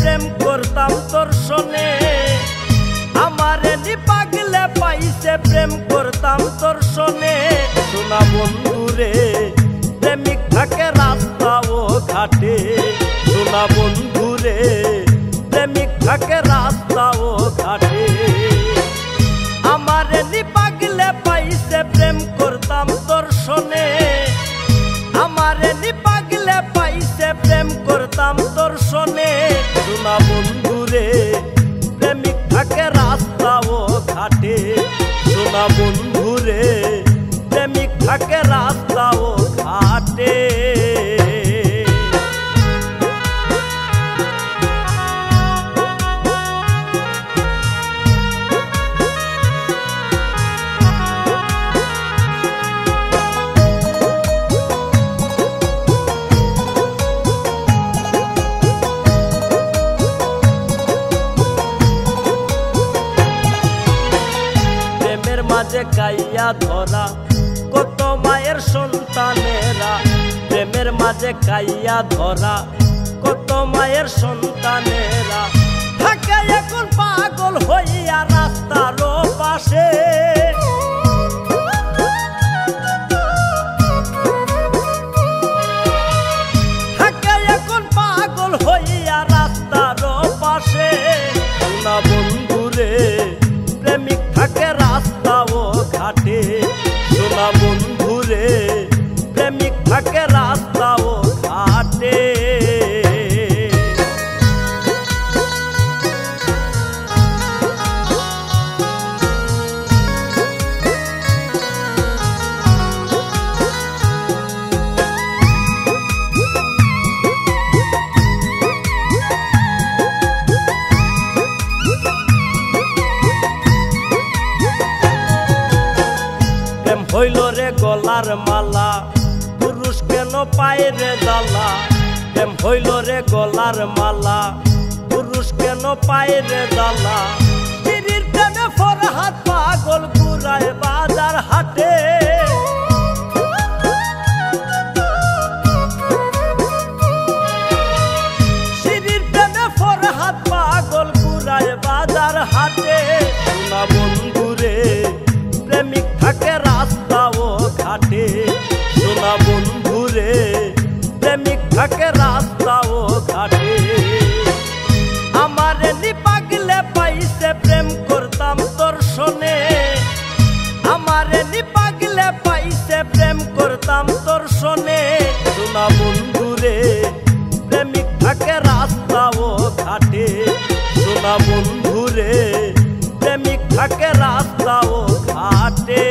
প্রেম করতাম তোর শোনে, আমারে নি পাগলে পাইছে প্রেম করতাম তোর শোনে। শোনা বন্ধুরে প্রেমিক থাকে রাস্তা ও ঘাটে, শোনা বন্ধুরে প্রেমিক থাকে রাস্তা ও ঘাটে। আমারে নি পাগলে পাইছে প্রেম করতাম তোর শোনে, আমারে নি পাগলে পাইছে প্রেম করতাম তোর শোনে। শোনা বন্ধুরে প্রেমিক থাকে রাস্তা ও ঘাটে, শোনা বন্ধুরে প্রেমিক থাকে রাস্তা ও ঘাটে। মাঝে কাইয়া ধরা কত মায়ের সন্তানেরা, প্রেমের মাঝে কাইয়া ধরা কত মায়ের সন্তানেরা। থাকে এখন পাগল হইয়া রাস্তার পাশে, থাকে এখন পাগল হইয়া রাস্তার পাশে। শোনা বন্ধুরে প্রেমিক থাকে রাস্তা ও ঘাটে, শোনা বন্ধুরে প্রেমিক থাকে রাস্তা ও ঘাটে। হইল রে গলার মালা পুরুষ কেন পায় রে জ্বালা, প্রেম হইল রে গলার মালা পুরুষ কেন পায় রে জ্বালা। স্ত্রীর প্রেমে ফরহাদ পাগল ঘুরায় বাজার হাটে, স্ত্রীর প্রেমে ফরহাদ পাগল ঘুরায় বাজার হাটে। শোনা বন্ধুরে প্রেমিক থাকে রাস্তা ও ঘাটে, শোনা বন্ধুরে প্রেমিক থাকে রাস্তা ও ঘাটে। আমারে নি পাগলে পাইছে প্রেম করতাম তোর শোনে, আমারে নি পাগলে পাইছে প্রেম করতাম তোর শোনে। শোনা বন্ধুরে প্রেমিক থাকে রাস্তা ও ঘাটে, শোনা বন্ধুরে প্রেমিক থাকে রাস্তা ও ঘাটে।